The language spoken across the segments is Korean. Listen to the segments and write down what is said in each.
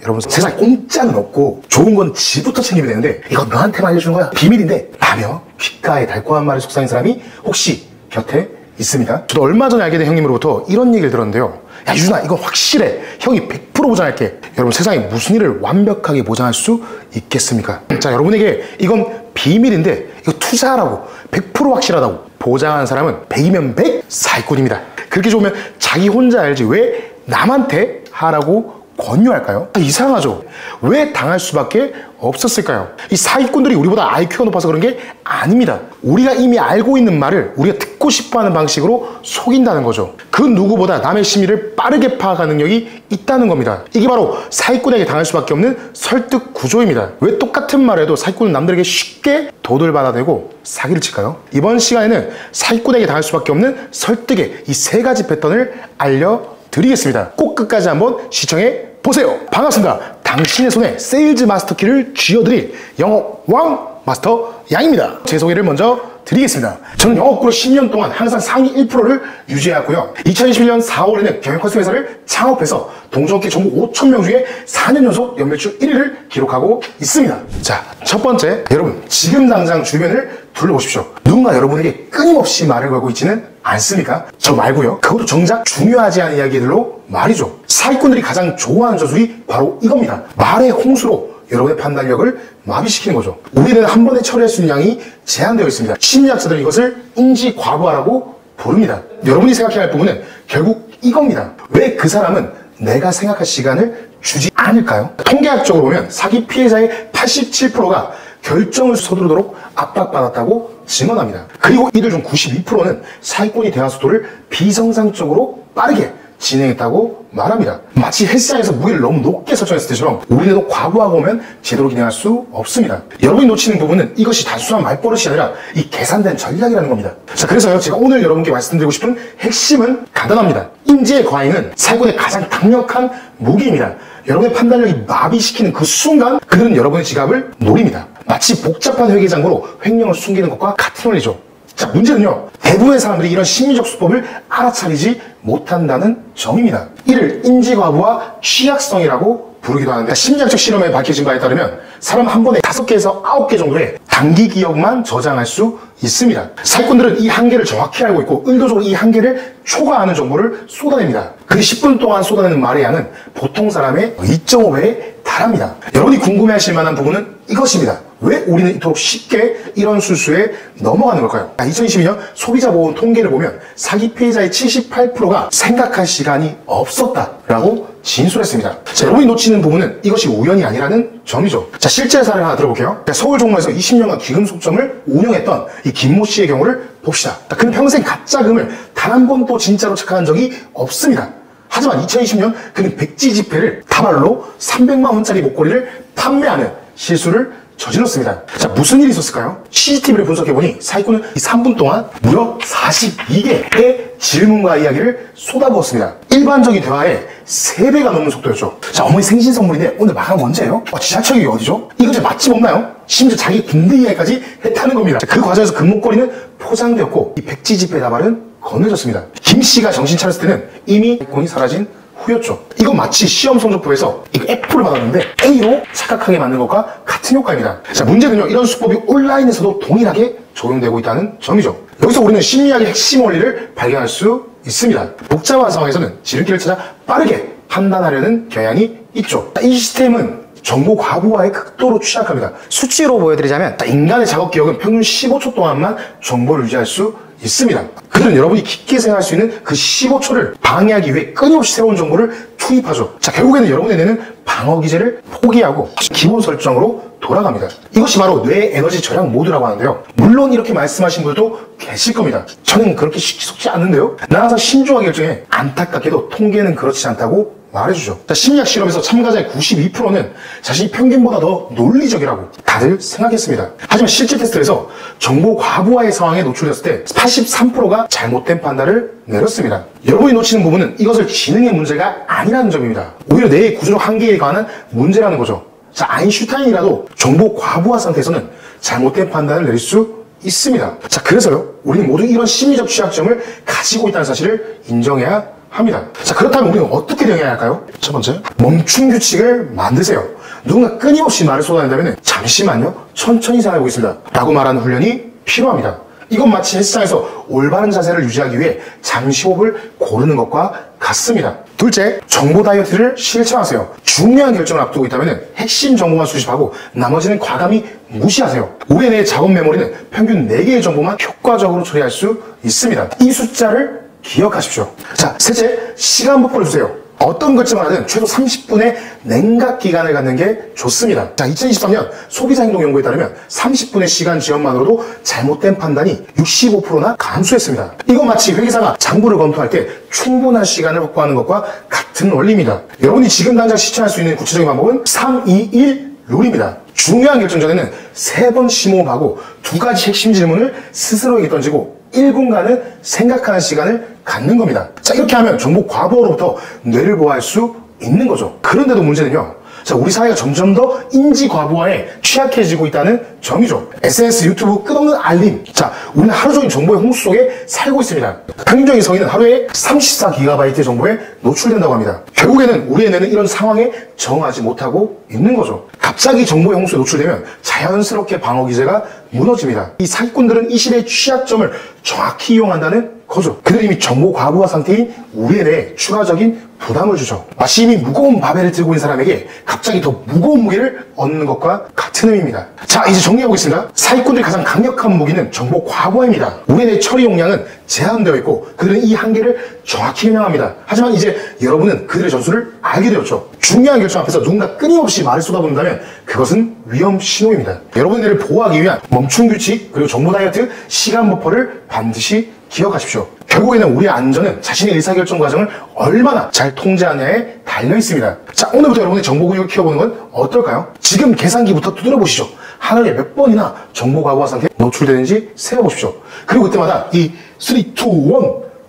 여러분 세상에 공짜는 없고 좋은 건 지부터 챙기면 되는데 이건 너한테만 알려주는 거야. 비밀인데 라며 귓가에 달콤한 말을 속삭인 사람이 혹시 곁에 있습니다. 저도 얼마 전에 알게 된 형님으로부터 이런 얘기를 들었는데요. 야 유준아, 이건 확실해. 형이 100% 보장할게. 여러분 세상에 무슨 일을 완벽하게 보장할 수 있겠습니까? 자, 여러분에게 이건 비밀인데 이거 투자하라고 100% 확실하다고 보장하는 사람은 100이면 100 사기꾼입니다. 그렇게 좋으면 자기 혼자 알지 왜 남한테 하라고 권유할까요? 이상하죠? 왜 당할 수밖에 없었을까요? 이 사기꾼들이 우리보다 IQ가 높아서 그런 게 아닙니다. 우리가 이미 알고 있는 말을 우리가 듣고 싶어하는 방식으로 속인다는 거죠. 그 누구보다 남의 심리를 빠르게 파악하는 능력이 있다는 겁니다. 이게 바로 사기꾼에게 당할 수밖에 없는 설득 구조입니다. 왜 똑같은 말에도 사기꾼은 남들에게 쉽게 도둑을 받아내고 사기를 칠까요? 이번 시간에는 사기꾼에게 당할 수밖에 없는 설득의 이 3가지 패턴을 알려드리겠습니다. 꼭 끝까지 한번 시청해 보세요. 반갑습니다. 당신의 손에 세일즈 마스터 키를 쥐어드릴 영업 왕 마스터 양입니다. 제 소개를 먼저 드리겠습니다. 저는 영업구로 10년 동안 항상 상위 1%를 유지해왔고요. 2021년 4월에는 경영컨설팅 회사를 창업해서 동종업계 전국 5,000명 중에 4년 연속 연매출 1위를 기록하고 있습니다. 자, 첫 번째, 여러분 지금 당장 주변을 둘러보십시오. 누군가 여러분에게 끊임없이 말을 걸고 있지는 않습니까? 저 말고요. 그것도 정작 중요하지 않은 이야기들로 말이죠. 사기꾼들이 가장 좋아하는 전술이 바로 이겁니다. 말의 홍수로 여러분의 판단력을 마비시키는 거죠. 우리는 한 번에 처리할 수 있는 양이 제한되어 있습니다. 심리학자들은 이것을 인지과부하라고 부릅니다. 여러분이 생각해야 할 부분은 결국 이겁니다. 왜 그 사람은 내가 생각할 시간을 주지 않을까요? 통계학적으로 보면 사기 피해자의 87%가 결정을 서두르도록 압박받았다고 증언합니다. 그리고 이들 중 92%는 사기꾼이 대화 속도를 비정상적으로 빠르게 진행했다고 말합니다. 마치 헬스장에서 무게를 너무 높게 설정했을 때처럼 우리도 과부하고 오면 제대로 진행할 수 없습니다. 여러분이 놓치는 부분은 이것이 단순한 말버릇이 아니라 이 계산된 전략이라는 겁니다. 자, 그래서요, 제가 오늘 여러분께 말씀드리고 싶은 핵심은 간단합니다. 인지의 과잉은 사기꾼의 가장 강력한 무기입니다. 여러분의 판단력이 마비시키는 그 순간 그들은 여러분의 지갑을 노립니다. 마치 복잡한 회계장부로 횡령을 숨기는 것과 같은 원리죠. 자, 문제는요, 대부분의 사람들이 이런 심리적 수법을 알아차리지 못한다는 점입니다. 이를 인지과부와 취약성이라고 부르기도 하는데, 심리학적 실험에 밝혀진 바에 따르면 사람 한 번에 5개에서 9개 정도의 단기 기억만 저장할 수 있습니다. 사기꾼들은 이 한계를 정확히 알고 있고 의도적으로 이 한계를 초과하는 정보를 쏟아냅니다. 근데 10분 동안 쏟아내는 말의 양은 보통 사람의 2.5배에 달합니다. 여러분이 궁금해하실 만한 부분은 이것입니다. 왜 우리는 이토록 쉽게 이런 술수에 넘어가는 걸까요? 2022년 소비자 보험 통계를 보면 사기 피해자의 78%가 생각할 시간이 없었다라고 진술했습니다. 자, 여러분이 놓치는 부분은 이것이 우연이 아니라는 점이죠. 자, 실제 사례를 하나 들어볼게요. 서울 종로에서 20년간 귀금속점을 운영했던 이 김모 씨의 경우를 봅시다. 그는 평생 가짜금을 단 한 번도 진짜로 착각한 적이 없습니다. 하지만 2020년 그는 백지 지폐를 다발로 300만 원짜리 목걸이를 판매하는 실수를 저질렀습니다. 자, 무슨 일이 있었을까요? CCTV를 분석해보니 사기꾼은 이 3분 동안 무려 42개의 질문과 이야기를 쏟아부었습니다. 일반적인 대화의 3배가 넘는 속도였죠. 자, 어머니 생신 선물인데 오늘 마감 언제예요? 지하철역이 어디죠? 이 근처에 맛집 없나요? 심지어 자기 군대 이야기까지 했다는 겁니다. 자, 그 과정에서 금목걸이는 포장되었고 이 백지 지폐 다발은 건네졌습니다. 김 씨가 정신 차렸을 때는 이미 사기꾼이 사라진 후였죠. 이건 마치 시험 성적표에서 이거 F를 받았는데 A로 착각하게 만든 것과 같은 효과입니다. 자, 문제는요, 이런 수법이 온라인에서도 동일하게 적용되고 있다는 점이죠. 여기서 우리는 심리학의 핵심 원리를 발견할 수 있습니다. 복잡한 상황에서는 지름길을 찾아 빠르게 판단하려는 경향이 있죠. 이 시스템은 정보 과부하에 극도로 취약합니다. 수치로 보여드리자면 인간의 작업 기억은 평균 15초 동안만 정보를 유지할 수 있습니다. 그들은 여러분이 깊게 생각할 수 있는 그 15초를 방해하기 위해 끊임없이 새로운 정보를 투입하죠. 자, 결국에는 여러분의 뇌는 방어 기제를 포기하고 기본 설정으로 돌아갑니다. 이것이 바로 뇌 에너지 절약 모드라고 하는데요. 물론 이렇게 말씀하신 분들도 계실 겁니다. 저는 그렇게 쉽게 속지 않는데요. 난 항상 신중하게 결정해. 안타깝게도 통계는 그렇지 않다고 말해주죠. 자, 심리학 실험에서 참가자의 92%는 자신이 평균보다 더 논리적이라고 다들 생각했습니다. 하지만 실제 테스트에서 정보 과부하의 상황에 노출됐을 때 83%가 잘못된 판단을 내렸습니다. 여러분이 놓치는 부분은 이것을 지능의 문제가 아니라는 점입니다. 오히려 뇌의 구조적 한계에 관한 문제라는 거죠. 자, 아인슈타인이라도 정보 과부하 상태에서는 잘못된 판단을 내릴 수 있습니다. 자, 그래서요, 우리는 모두 이런 심리적 취약점을 가지고 있다는 사실을 인정해야 합니다. 자, 그렇다면 우리는 어떻게 대응해야 할까요? 첫 번째, 멈춤 규칙을 만드세요. 누군가 끊임없이 말을 쏟아낸다면 잠시만요, 천천히 생각해 보겠습니다 라고 말하는 훈련이 필요합니다. 이건 마치 헬스장에서 올바른 자세를 유지하기 위해 잠시 호흡을 고르는 것과 같습니다. 둘째, 정보 다이어트를 실천하세요. 중요한 결정을 앞두고 있다면 핵심 정보만 수집하고 나머지는 과감히 무시하세요. 5회 내의 작업 메모리는 평균 4개의 정보만 효과적으로 처리할 수 있습니다. 이 숫자를 기억하십시오. 자, 셋째, 시간 버퍼를 주세요. 어떤 결정을 하든 최소 30분의 냉각 기간을 갖는 게 좋습니다. 자, 2023년 소비자 행동 연구에 따르면 30분의 시간 지연만으로도 잘못된 판단이 65%나 감소했습니다. 이건 마치 회계사가 장부를 검토할 때 충분한 시간을 확보하는 것과 같은 원리입니다. 여러분이 지금 당장 실천할 수 있는 구체적인 방법은 3-2-1 룰입니다. 중요한 결정 전에는 3번 심호흡하고 2가지 핵심 질문을 스스로에게 던지고 1분간은 생각하는 시간을 갖는 겁니다. 자, 이렇게 하면 정보 과부하로부터 뇌를 보호할 수 있는 거죠. 그런데도 문제는요, 자, 우리 사회가 점점 더 인지 과부하에 취약해지고 있다는 점이죠. SNS, 유튜브, 끝없는 알림. 자, 우리는 하루 종일 정보의 홍수 속에 살고 있습니다. 평균적인 성인은 하루에 34GB 정보에 노출된다고 합니다. 결국에는 우리의 뇌는 이런 상황에 정하지 못하고 있는 거죠. 갑자기 정보의 홍수에 노출되면 자연스럽게 방어 기제가 무너집니다. 이 사기꾼들은 이 시대의 취약점을 정확히 이용한다는 거죠. 그들이 이미 정보 과부하 상태인 우리의 뇌에 추가적인 부담을 주죠. 마치 이미 무거운 바벨을 들고 있는 사람에게 갑자기 더 무거운 무게를 얻는 것과 같은 의미입니다. 자, 이제 정리해보겠습니다. 사기꾼들의 가장 강력한 무기는 정보 과부하입니다. 우리의 뇌 처리 용량은 제한되어 있고 그들은 이 한계를 정확히 해명합니다. 하지만 이제 여러분은 그들의 전술을 알게 되었죠. 중요한 결정 앞에서 누군가 끊임없이 말을 쏟아붓는다면 그것은 위험 신호입니다. 여러분의 뇌를 보호하기 위한 멈춤 규칙, 그리고 정보 다이어트, 시간 버퍼를 반드시 기억하십시오. 결국에는 우리의 안전은 자신의 의사결정 과정을 얼마나 잘 통제하느냐에 달려 있습니다. 자, 오늘부터 여러분의 정보 근육을 키워보는 건 어떨까요? 지금 계산기부터 두드려 보시죠. 하루에 몇 번이나 정보 과부하 상태에 노출되는지 세어보십시오. 그리고 그때마다 이 3, 2, 1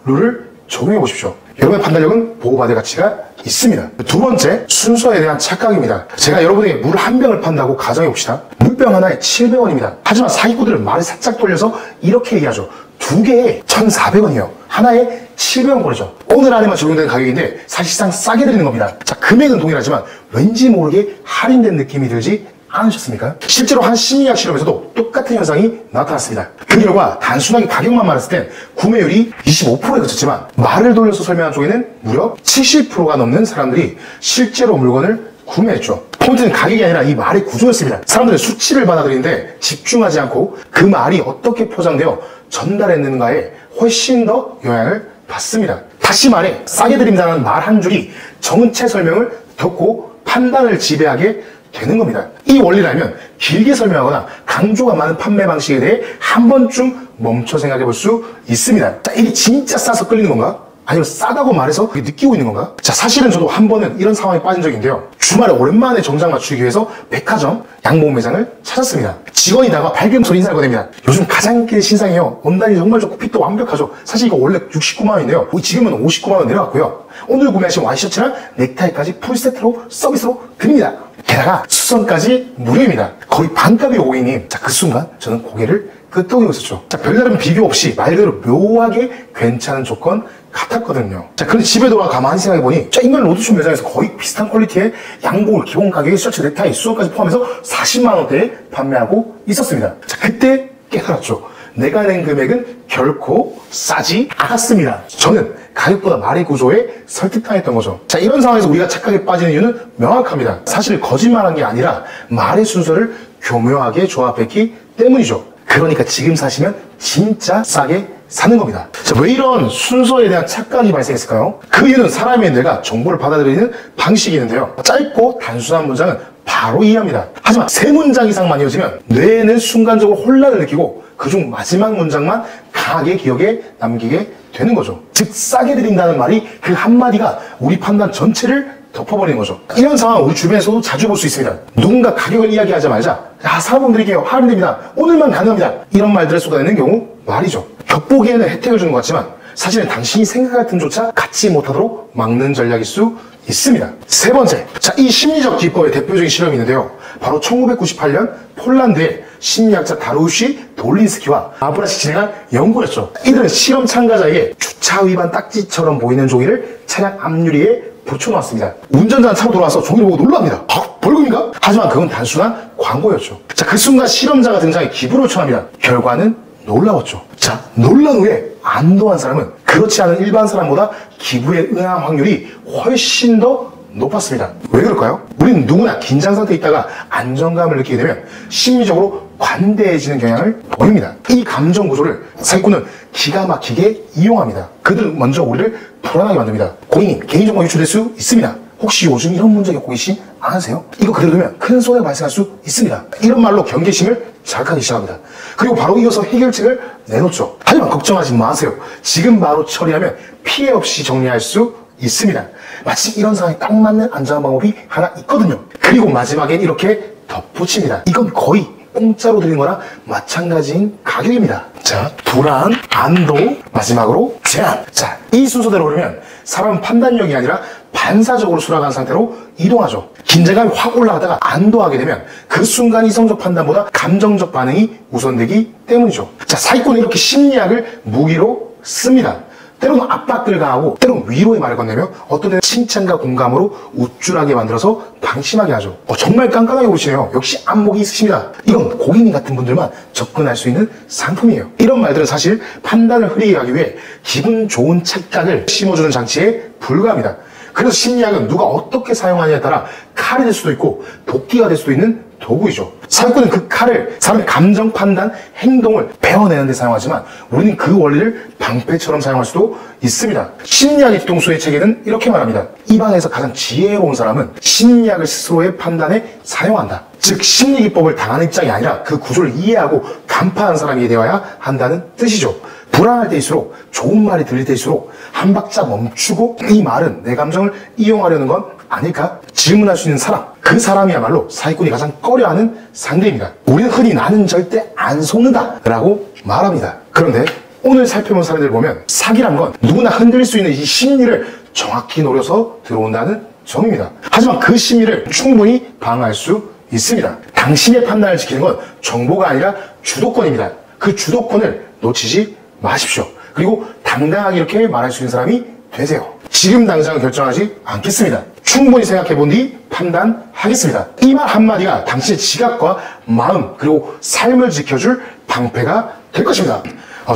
룰을 적용해 보십시오. 여러분의 판단력은 보호받을 가치가 있습니다. 두 번째, 순서에 대한 착각입니다. 제가 여러분에게 물 한 병을 판다고 가정해 봅시다. 물병 하나에 700원입니다. 하지만 사기꾼들은 말을 살짝 돌려서 이렇게 얘기하죠. 2개에 1,400원이에요. 하나에 700원 거리죠. 오늘 안에만 적용되는 가격인데 사실상 싸게 드리는 겁니다. 자, 금액은 동일하지만 왠지 모르게 할인된 느낌이 들지 않으셨습니까? 실제로 한 심리학 실험에서도 똑같은 현상이 나타났습니다. 그 결과 단순하게 가격만 말했을 땐 구매율이 25%에 그쳤지만 말을 돌려서 설명한 쪽에는 무려 70%가 넘는 사람들이 실제로 물건을 구매했죠. 포인트는 가격이 아니라 이 말의 구조였습니다. 사람들은 수치를 받아들이는데 집중하지 않고 그 말이 어떻게 포장되어 전달했는가에 훨씬 더 영향을 받습니다. 다시 말해, 싸게 드린다는 말 한 줄이 정체 설명을 덮고 판단을 지배하게 되는 겁니다. 이 원리를 알면 길게 설명하거나 강조가 많은 판매 방식에 대해 한 번쯤 멈춰 생각해 볼 수 있습니다. 자, 이게 진짜 싸서 끌리는 건가? 아니면 싸다고 말해서 느끼고 있는 건가? 자, 사실은 저도 한 번은 이런 상황에 빠진 적이 있는데요. 주말에 오랜만에 정장 맞추기 위해서 백화점 양복 매장을 찾았습니다. 직원이다가 밝은 인사를 보냅니다. 요즘 가장 인기 신상이에요. 원단이 정말 좋고 핏도 완벽하죠. 사실 이거 원래 69만 원인데요. 지금은 59만 원 내려갔고요. 오늘 구매하신 와이셔츠랑 넥타이까지 풀세트로 서비스로 드립니다. 게다가 수선까지 무료입니다. 거의 반값이 고객님. 자, 그 순간 저는 고개를 끄덕이고 있었죠. 자, 별다른 비교 없이 말 그대로 묘하게 괜찮은 조건 같았거든요. 자, 그런데 집에 돌아가 가만히 생각해보니 인간 로드숍 매장에서 거의 비슷한 퀄리티의 양복을 기본 가격에 셔츠, 넥타이, 수선까지 포함해서 40만 원대에 판매하고 있었습니다. 자, 그때 깨달았죠. 내가 낸 금액은 결코 싸지 않았습니다. 저는 가격보다 말의 구조에 설득당했던 거죠. 자, 이런 상황에서 우리가 착각에 빠지는 이유는 명확합니다. 사실 거짓말한 게 아니라 말의 순서를 교묘하게 조합했기 때문이죠. 그러니까 지금 사시면 진짜 싸게 사는 겁니다. 자, 왜 이런 순서에 대한 착각이 발생했을까요? 그 이유는 사람의 뇌가 정보를 받아들이는 방식이 있는데요. 짧고 단순한 문장은 바로 이해합니다. 하지만 3문장 이상만 이어지면 뇌는 순간적으로 혼란을 느끼고 그중 마지막 문장만 강하게 기억에 남기게 되는 거죠. 즉, 싸게 드린다는 말이 그 한마디가 우리 판단 전체를 덮어버리는 거죠. 이런 상황 우리 주변에서도 자주 볼 수 있습니다. 누군가 가격을 이야기하자마자 사은품 드릴게요, 할인됩니다, 오늘만 가능합니다, 이런 말들을 쏟아내는 경우 말이죠. 겉보기에는 혜택을 주는 것 같지만 사실은 당신이 생각할 틈조차 갖지 못하도록 막는 전략일 수 있습니다. 세 번째, 자, 이 심리적 기법의 대표적인 실험이 있는데요. 바로 1998년 폴란드의 심리학자 다루시 돌린스키와 아브라시 진행한 연구였죠. 이들은 실험 참가자에게 주차 위반 딱지처럼 보이는 종이를 차량 앞유리에 붙여놓았습니다. 운전자는 차로 돌아와서 종이를 보고 놀랍니다. 벌금인가? 하지만 그건 단순한 광고였죠. 자, 그 순간 실험자가 등장해 기부를 요청합니다. 결과는 놀라웠죠. 자, 놀란 후에 안도한 사람은 그렇지 않은 일반 사람보다 기부에 응한 확률이 훨씬 더 높았습니다. 왜 그럴까요? 우리는 누구나 긴장 상태에 있다가 안정감을 느끼게 되면 심리적으로 관대해지는 경향을 보입니다. 이 감정 구조를 사기꾼은 기가 막히게 이용합니다. 그들 먼저 우리를 불안하게 만듭니다. 고객님, 개인정보 유출될 수 있습니다. 혹시 요즘 이런 문제 겪고 계시지 않으세요? 이거 그대로 두면 큰 손해가 발생할 수 있습니다. 이런 말로 경계심을 자극하기 시작합니다. 그리고 바로 이어서 해결책을 내놓죠. 하지만 걱정하지 마세요. 지금 바로 처리하면 피해 없이 정리할 수 있습니다. 마침 이런 상황에 딱 맞는 안전한 방법이 하나 있거든요. 그리고 마지막엔 이렇게 덧붙입니다. 이건 거의 공짜로 드린 거랑 마찬가지인 가격입니다. 자, 불안, 안도, 마지막으로 제한. 자, 이 순서대로 그러면 사람은 판단력이 아니라 반사적으로 수락한 상태로 이동하죠. 긴장감이 확 올라가다가 안도하게 되면 그 순간 이성적 판단보다 감정적 반응이 우선되기 때문이죠. 자, 사기꾼은 이렇게 심리학을 무기로 씁니다. 때로는 압박을 가하고 때로는 위로의 말을 건네며 어떤 때는 칭찬과 공감으로 우쭐하게 만들어서 방심하게 하죠. 정말 깐깐하게 보시네요. 역시 안목이 있으십니다. 이건 고객님 같은 분들만 접근할 수 있는 상품이에요. 이런 말들은 사실 판단을 흐리게 하기 위해 기분 좋은 착각을 심어주는 장치에 불과합니다. 그래서 심리학은 누가 어떻게 사용하느냐에 따라 칼이 될 수도 있고 도끼가 될 수도 있는 도구이죠. 사기꾼은 그 칼을 사람의 감정, 판단, 행동을 배워내는 데 사용하지만 우리는 그 원리를 방패처럼 사용할 수도 있습니다. 심리학의 뒤통수의 체계는 이렇게 말합니다. 이 방에서 가장 지혜로운 사람은 심리학을 스스로의 판단에 사용한다. 즉 심리기법을 당하는 입장이 아니라 그 구조를 이해하고 간파하는 사람이 되어야 한다는 뜻이죠. 불안할 때일수록 좋은 말이 들릴 때일수록 한 박자 멈추고 이 말은 내 감정을 이용하려는 건 아닐까? 질문할 수 있는 사람, 그 사람이야말로 사기꾼이 가장 꺼려하는 상대입니다. 우리는 흔히 나는 절대 안 속는다 라고 말합니다. 그런데 오늘 살펴본 사례들을 보면 사기란 건 누구나 흔들릴 수 있는 이 심리를 정확히 노려서 들어온다는 점입니다. 하지만 그 심리를 충분히 방어할 수 있습니다. 당신의 판단을 지키는 건 정보가 아니라 주도권입니다. 그 주도권을 놓치지 마십시오. 그리고 당당하게 이렇게 말할 수 있는 사람이 되세요. 지금 당장 결정하지 않겠습니다. 충분히 생각해본 뒤 판단하겠습니다. 이 말 한마디가 당신의 지각과 마음 그리고 삶을 지켜줄 방패가 될 것입니다.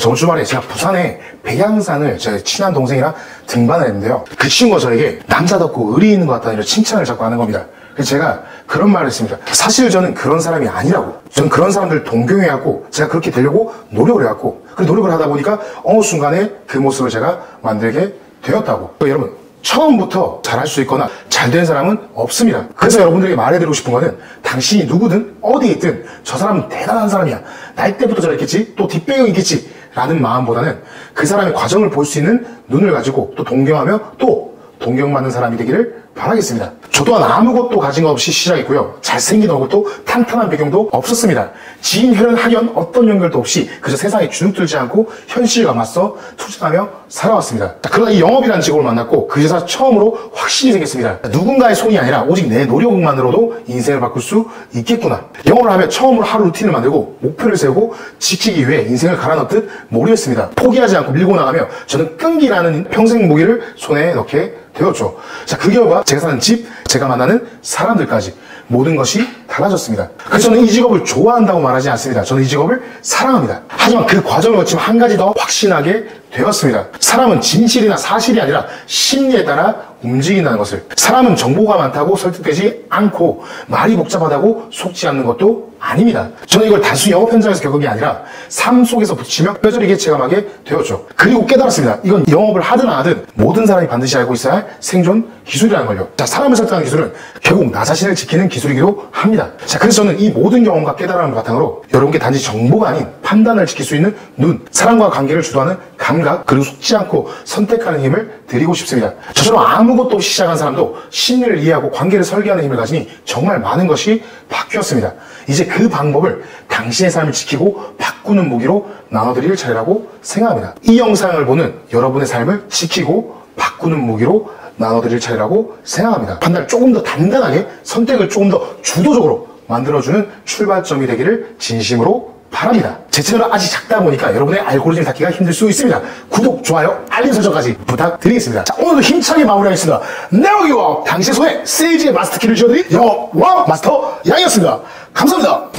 저번 주말에 제가 부산에 백양산을 제 친한 동생이랑 등반을 했는데요. 그 친구가 저에게 남자답고 의리 있는 것 같다는 이런 칭찬을 자꾸 하는 겁니다. 그래서 제가 그런 말을 했습니다. 사실 저는 그런 사람이 아니라고. 저는 그런 사람들 동경해왔고 제가 그렇게 되려고 노력을 해왔고 그 노력을 하다 보니까 어느 순간에 그 모습을 제가 만들게 되었다고. 여러분 처음부터 잘할 수 있거나 잘 된 사람은 없습니다. 그래서 여러분들에게 말해드리고 싶은 거는 당신이 누구든 어디에 있든 저 사람은 대단한 사람이야. 날 때부터 저랬겠지 또 뒷배경이 있겠지 라는 마음보다는 그 사람의 과정을 볼 수 있는 눈을 가지고 또 동경하며 또 동경받는 사람이 되기를 바라겠습니다. 저 또한 아무것도 가진 것 없이 시작했고요. 잘생긴 얼굴도 탄탄한 배경도 없었습니다. 지인, 혈연, 학연 어떤 연결도 없이 그저 세상에 주눅들지 않고 현실과 맞서 투쟁하며 살아왔습니다. 그러다 이 영업이라는 직업을 만났고 그제서 처음으로 확신이 생겼습니다. 누군가의 손이 아니라 오직 내 노력만으로도 인생을 바꿀 수 있겠구나. 영업을 하며 처음으로 하루 루틴을 만들고 목표를 세우고 지키기 위해 인생을 갈아넣듯 몰입했습니다. 포기하지 않고 밀고 나가며 저는 끈기라는 평생 무기를 손에 넣게 되었죠. 자, 그 결과 제가 사는 집, 제가 만나는 사람들까지 모든 것이 달라졌습니다. 그래서 저는 이 직업을 좋아한다고 말하지 않습니다. 저는 이 직업을 사랑합니다. 하지만 그 과정을 거치면 한 가지 더 확신하게 되었습니다. 사람은 진실이나 사실이 아니라 심리에 따라 움직인다는 것을. 사람은 정보가 많다고 설득되지 않고 말이 복잡하다고 속지 않는 것도 아닙니다. 저는 이걸 단순히 영업 현장에서 겪은 게 아니라 삶 속에서 부딪히며 뼈저리게 체감하게 되었죠. 그리고 깨달았습니다. 이건 영업을 하든 안 하든 모든 사람이 반드시 알고 있어야 할 생존 기술이라는 걸요. 자, 사람을 설득하는 기술은 결국 나 자신을 지키는 기술이기도 합니다. 자, 그래서 저는 이 모든 경험과 깨달음을 바탕으로 여러분께 단지 정보가 아닌 판단을 지킬 수 있는 눈, 사람과 관계를 주도하는 감각, 그리고 속지 않고 선택하는 힘을 드리고 싶습니다. 저처럼 아무것도 없이 시작한 사람도 심리를 이해하고 관계를 설계하는 힘을 가지니 정말 많은 것이 바뀌었습니다. 이제 그 방법을 당신의 삶을 지키고 바꾸는 무기로 나눠드릴 차례라고 생각합니다. 이 영상을 보는 여러분의 삶을 지키고 바꾸는 무기로 나눠드릴 차례라고 생각합니다. 판단을 조금 더 단단하게, 선택을 조금 더 주도적으로 만들어주는 출발점이 되기를 진심으로 바랍니다. 제 채널은 아직 작다 보니까 여러분의 알고리즘 닫기가 힘들 수 있습니다. 구독, 좋아요, 알림 설정까지 부탁드리겠습니다. 자, 오늘도 힘차게 마무리하겠습니다. 네오기와 당신의 손에 세이지의 마스터키를 쥐어드린 영어 왕 마스터 양이었습니다. 감사합니다.